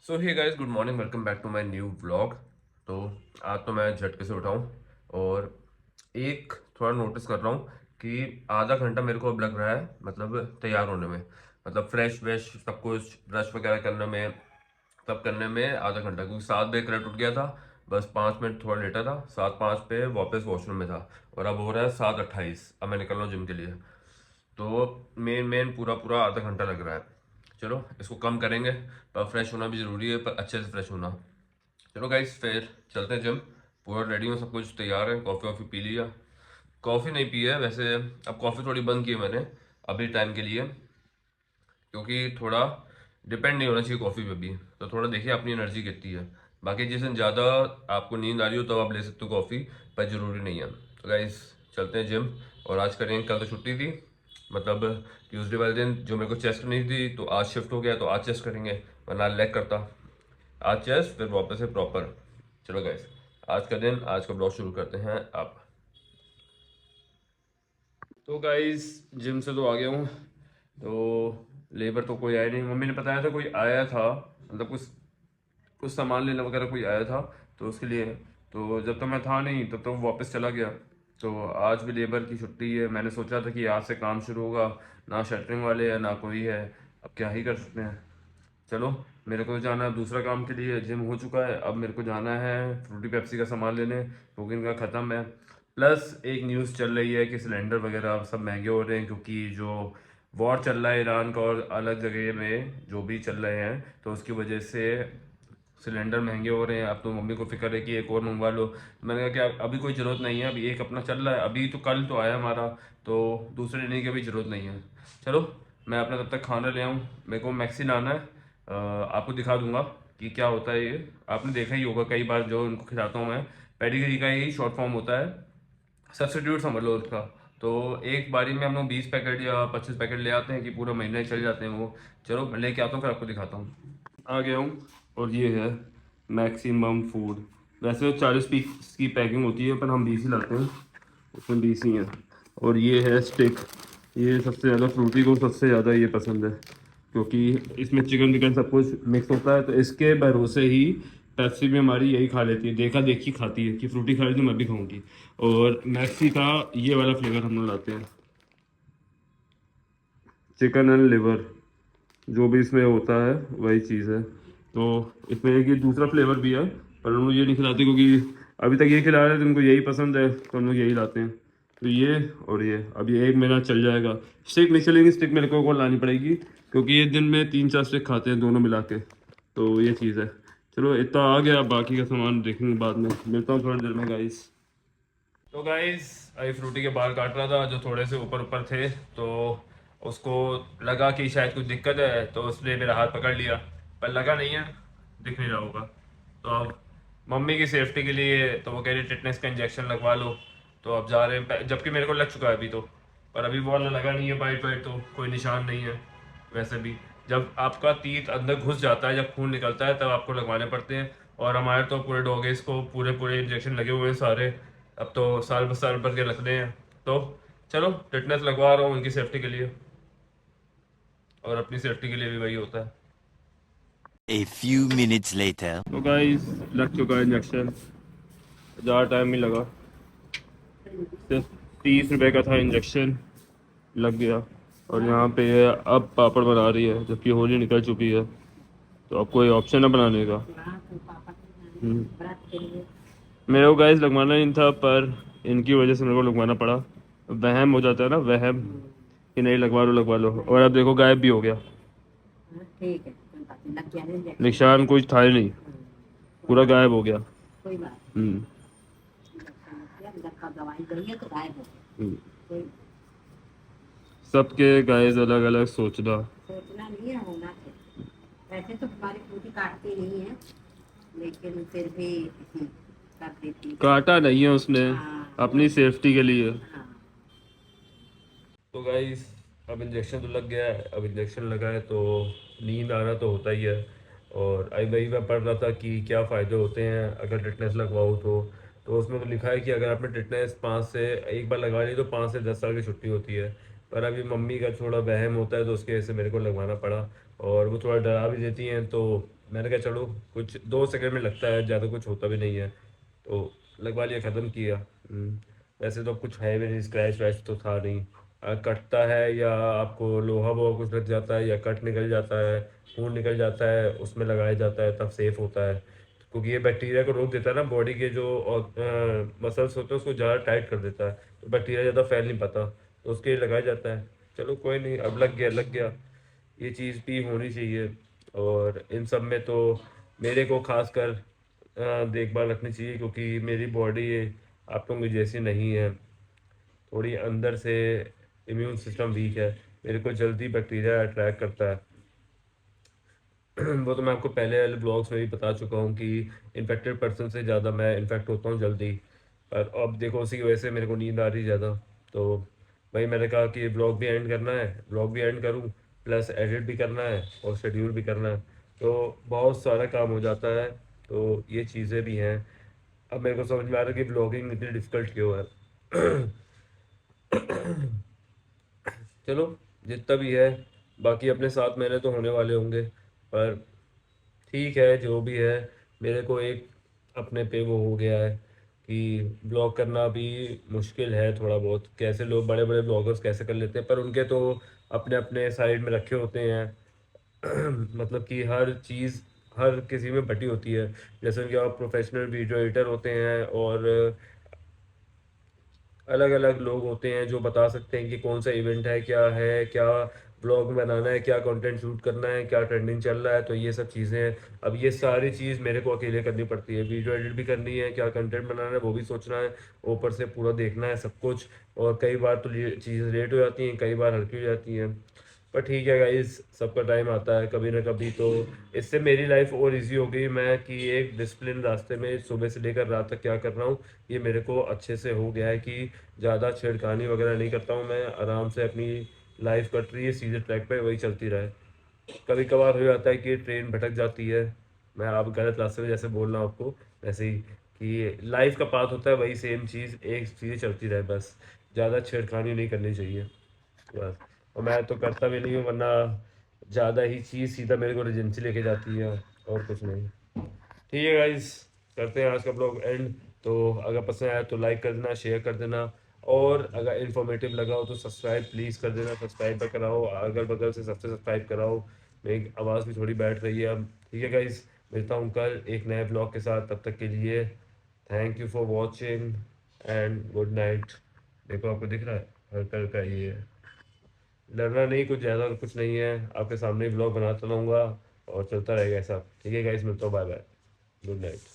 So hey guys, good morning, welcome back to my new vlog. तो आज तो मैं झटके से उठा हूँ और एक थोड़ा नोटिस कर रहा हूँ कि आधा घंटा मेरे को अब लग रहा है, मतलब तैयार होने में, मतलब फ्रेश वेश सब कुछ ब्रश वगैरह करने में, सब करने में आधा घंटा, क्योंकि 7 बजे करंट उठ गया था। बस 5 मिनट थोड़ा लेटा था, 7:05 पे वापस वॉशरूम में था और अब हो रहा है 7:28। अब मैं निकल रहा हूँ जिम के लिए। तो मेन मेन पूरा पूरा आधा घंटा लग रहा है। चलो इसको कम करेंगे, पर फ्रेश होना भी ज़रूरी है, पर अच्छे से फ्रेश होना। चलो गाइस, फिर चलते हैं जिम। पूरा रेडी हूँ, सब कुछ तैयार है। कॉफ़ी वॉफ़ी पी लिया, कॉफ़ी नहीं पी है वैसे। अब कॉफ़ी थोड़ी बंद की है मैंने अभी टाइम के लिए, क्योंकि थोड़ा डिपेंड नहीं होना चाहिए कॉफ़ी पे भी। तो थोड़ा देखिए अपनी एनर्जी कितनी है। बाकी जिस दिन ज़्यादा आपको नींद आ रही हो तब आप ले सकते हो कॉफ़ी, पर ज़रूरी नहीं है। तो गाइस चलते हैं जिम। और आज करेंगे, कल तो छुट्टी थी, मतलब ट्यूसडे वाले दिन जो मेरे को चेस्ट करनी थी, तो आज शिफ्ट हो गया तो आज चेस्ट करेंगे, वरना लेग करता। आज चेस्ट, फिर वापस से प्रॉपर। चलो गाइस, आज का दिन, आज का ब्लॉग शुरू करते हैं अब। तो गाइस जिम से तो आ गया हूँ। तो लेबर तो कोई आया नहीं, मम्मी ने बताया था कोई आया था, मतलब कुछ कुछ सामान लेना वगैरह कोई आया था, तो उसके लिए। तो जब तक मैं था नहीं तब तक वो वापस चला गया। तो आज भी लेबर की छुट्टी है। मैंने सोचा था कि आज से काम शुरू होगा, ना शटरिंग वाले है ना कोई है। अब क्या ही कर सकते हैं। चलो, मेरे को जाना है दूसरा काम के लिए। जिम हो चुका है, अब मेरे को जाना है फ्रूटी पेप्सी का सामान लेने, क्योंकि इनका ख़त्म है। प्लस एक न्यूज़ चल रही है कि सिलेंडर वगैरह सब महंगे हो रहे हैं, क्योंकि जो वॉर चल रहा है ईरान का और अलग जगह में जो भी चल रहे हैं, तो उसकी वजह से सिलेंडर महंगे हो रहे हैं। अब तो मम्मी को फिक्र है कि एक और मंगवा लो। मैंने कहा कि अभी कोई ज़रूरत नहीं है, अभी एक अपना चल रहा है, अभी तो कल तो आया हमारा, तो दूसरे लेने की अभी ज़रूरत नहीं है। चलो, मैं अपना तब तक खाना ले आऊँ। मेरे को मैक्सी लाना है, आपको दिखा दूंगा कि क्या होता है ये। आपने देखा ही होगा कई बार जो उनको खिलाता हूँ मैं। पेडिग्री का यही शॉर्ट फॉर्म होता है, सब्सिट्यूट समझ लो उसका। तो एक बारी में हम लोग 20 पैकेट या 25 पैकेट ले आते हैं कि पूरा महीना ही चल जाते हैं वो। चलो मैं लेके आता हूँ, फिर आपको दिखाता हूँ। आ गया हूँ और ये है मैक्सिमम फूड। वैसे तो 40 पीस की पैकिंग होती है, पर हम 20 ही लाते हैं, उसमें 20 ही हैं। और ये है स्टिक। ये सबसे ज़्यादा फ्रूटी को सबसे ज़्यादा ये पसंद है, क्योंकि इसमें चिकन विकन सब कुछ मिक्स होता है। तो इसके भरोसे ही पेप्सी भी हमारी यही खा लेती है, देखा देखी खाती है कि फ्रूटी खा रही तो मैं भी खाऊंगी। और मैक्सी का ये वाला फ्लेवर हम लोग लाते हैं, चिकन एंड लिवर, जो भी इसमें होता है वही चीज़ है। तो इसमें एक ये दूसरा फ्लेवर भी है, पर हम लोग ये नहीं खिलाते, क्योंकि अभी तक ये खिला रहे थे, उनको यही पसंद है, तो हम लोग यही लाते हैं। तो ये और ये अब ये एक महीना चल जाएगा। स्टिक नहीं चलेगी, स्टिक मेरे को लानी पड़ेगी, क्योंकि ये दिन में 3-4 स्टिक खाते हैं दोनों मिला के। तो ये चीज़ है। चलो इतना आ गया, बाकी का सामान देखेंगे बाद में। मिलता हूँ थोड़ी देर में गाइस। तो गाइस अभी फ्रूटी के बाल काट रहा था, जो थोड़े से ऊपर ऊपर थे, तो उसको लगा कि शायद कुछ दिक्कत है, तो उसने मेरा हाथ पकड़ लिया, पर लगा नहीं है, दिख नहीं रहा होगा। तो अब मम्मी की सेफ्टी के लिए तो वो कह रही टिटनेस का इंजेक्शन लगवा लो। तो अब जा रहे हैं, जबकि मेरे को लग चुका है अभी तो, पर अभी वो वाला लगा नहीं है बाइट वाइट, तो कोई निशान नहीं है। वैसे भी जब आपका तीत अंदर घुस जाता है, जब खून निकलता है, तब आपको लगवाने पड़ते हैं। और हमारे तो पूरे डॉगेज को पूरे पूरे इंजेक्शन लगे हुए हैं सारे। अब तो साल भर के रखने हैं। तो चलो टिटनेस लगवा रहा हूँ उनकी सेफ्टी के लिए, और अपनी सेफ्टी के लिए भी वही होता है। A few minutes later. तो गाइस लग चुका है इंजेक्शन, ज़्यादा टाइम नहीं लगा, सिर्फ 30 रुपए का था इंजेक्शन, लग गया। और यहाँ पे ये अब पापड़ बना रही है, जबकि होली निकल चुकी है, तो अब कोई ऑप्शन है बनाने का। हम्म। मेरे को गाइस लगवाना नहीं था, पर इनकी वजह से मेरे को लगवाना पड़ा। वहम हो जाता है ना, वहम, कि नहीं लगवा लो लगवा लो। और अब देखो गायब भी हो गया, ठीक है, कोई बात नहीं, लग गया ना इंजेक्शन। निशान कुछ था ही नहीं, पूरा गायब हो गया। कोई बात हम्म। नहीं, इंजेक्शन लग गया, जब का दवाई गई है तो गायब हो गया। हम्म। कोई सबके गाइस अलग अलग सोचना। सोचना नहीं है, होना चाहिए। वैसे तो हमारी पूरी काटती नहीं है, लेकिन फिर भी कर देती है। काटा नहीं है उसने, हाँ अपनी सेफ्टी के लिए। हाँ। तो गाइस अब इंजेक्शन तो लग गया है, अब इंजेक्शन लगा है तो नींद आना तो होता ही है। और आई वही मैं पढ़ रहा था कि क्या फ़ायदे होते हैं अगर टिटनेस लगवाओ तो उसमें तो लिखा है कि अगर आपने टिटनेस 5 से एक बार लगवा ली तो 5 से 10 साल की छुट्टी होती है। पर अभी मम्मी का थोड़ा वहम होता है, तो उसके वजह से मेरे को लगवाना पड़ा। और वो थोड़ा डरा भी देती हैं, तो मैंने कहा चलो कुछ 2 सेकंड में लगता है, ज़्यादा कुछ होता भी नहीं है, तो लगवा लिया, ख़त्म किया। वैसे तो कुछ है भी नहीं, स्क्रैच वैच तो था नहीं। कटता है या आपको लोहा वोहा कुछ लग जाता है या कट निकल जाता है, खून निकल जाता है, उसमें लगाया जाता है तब सेफ़ होता है, क्योंकि ये बैक्टीरिया को रोक देता है ना, बॉडी के जो मसल्स होते हैं उसको ज़्यादा टाइट कर देता है, तो बैक्टीरिया ज़्यादा फैल नहीं पाता, तो उसके लिए लगाया जाता है। चलो कोई नहीं, अब लग गया लग गया, ये चीज़ भी होनी चाहिए। और इन सब में तो मेरे को खासकर देखभाल रखनी चाहिए, क्योंकि मेरी बॉडी आप लोगों की जैसी नहीं है, थोड़ी अंदर से इम्यून सिस्टम वीक है, मेरे को जल्दी बैक्टीरिया अट्रैक्ट करता है। वो तो मैं आपको पहले वाले ब्लॉग्स में भी बता चुका हूँ कि इन्फेक्टेड पर्सन से ज़्यादा मैं इन्फेक्ट होता हूँ जल्दी। और अब देखो उसी की वजह से मेरे को नींद आ रही ज़्यादा, तो भाई मैंने कहा कि ब्लॉग भी एंड करना है, ब्लॉग भी एंड करूँ, प्लस एडिट भी करना है और शेड्यूल भी करना है, तो बहुत सारा काम हो जाता है, तो ये चीज़ें भी हैं। अब मेरे को समझ में आ रहा है कि ब्लॉगिंग इतनी डिफ़िकल्ट क्यों है। चलो जितना भी है, बाकी अपने साथ मेरे तो होने वाले होंगे, पर ठीक है जो भी है। मेरे को एक अपने पे वो हो गया है कि ब्लॉग करना भी मुश्किल है थोड़ा बहुत, कैसे लोग बड़े बड़े ब्लॉगर्स कैसे कर लेते हैं, पर उनके तो अपने अपने साइड में रखे होते हैं। मतलब कि हर चीज़ हर किसी में बटी होती है, जैसे उनके आप प्रोफेशनल वीडियो एडिटर होते हैं और अलग अलग लोग होते हैं जो बता सकते हैं कि कौन सा इवेंट है, क्या ब्लॉग बनाना है, क्या कंटेंट शूट करना है, क्या ट्रेंडिंग चल रहा है, तो ये सब चीज़ें हैं। अब ये सारी चीज़ मेरे को अकेले करनी पड़ती है, वीडियो एडिट भी करनी है, क्या कंटेंट बनाना है वो भी सोचना है, ऊपर से पूरा देखना है सब कुछ। और कई बार तो चीज़ें लेट हो जाती हैं, कई बार हल्की हो जाती हैं, पर ठीक है गाइस, सबका टाइम आता है कभी ना कभी। तो इससे मेरी लाइफ और इजी हो गई, मैं कि एक डिसिप्लिन रास्ते में सुबह से लेकर रात तक क्या कर रहा हूँ, ये मेरे को अच्छे से हो गया है कि ज़्यादा छेड़खानी वगैरह नहीं करता हूँ, मैं आराम से अपनी लाइफ कट रही है सीधे ट्रैक पे, वही चलती रहे। कभी कभार हो जाता है कि ट्रेन भटक जाती है, मैं आप गलत रास्ते में जैसे बोल रहा हूँ आपको, वैसे ही कि लाइफ का पाथ होता है, वही सेम चीज़ एक चीज़ चलती रहे बस, ज़्यादा छेड़खानी नहीं करनी चाहिए बस। और मैं तो करता भी नहीं हूँ, वरना ज़्यादा ही चीज़ सीधा मेरे को रेजेंसी लेके जाती है, और कुछ नहीं। ठीक है गाइस, करते हैं आज का ब्लॉग एंड। तो अगर पसंद आया तो लाइक कर देना, शेयर कर देना, और अगर इन्फॉर्मेटिव लगा हो तो सब्सक्राइब प्लीज़ कर देना, सब्सक्राइब पर कराओ, अगल बगल से सबसे सब्सक्राइब कराओ, मेरी आवाज़ भी थोड़ी बैठ रही है अब। ठीक है गाइस, मिलता हूँ कल एक नए ब्लॉग के साथ, तब तक के लिए thank you for watching and good night. देखो आपको दिख रहा है हल्का हल्का ये है, डरना नहीं, कुछ ज़्यादा कुछ नहीं है, आपके सामने ब्लॉग बनाता रहूँगा और चलता रहेगा ऐसा। ठीक है गाइस, मिलता हूँ, बाय बाय, गुड नाइट।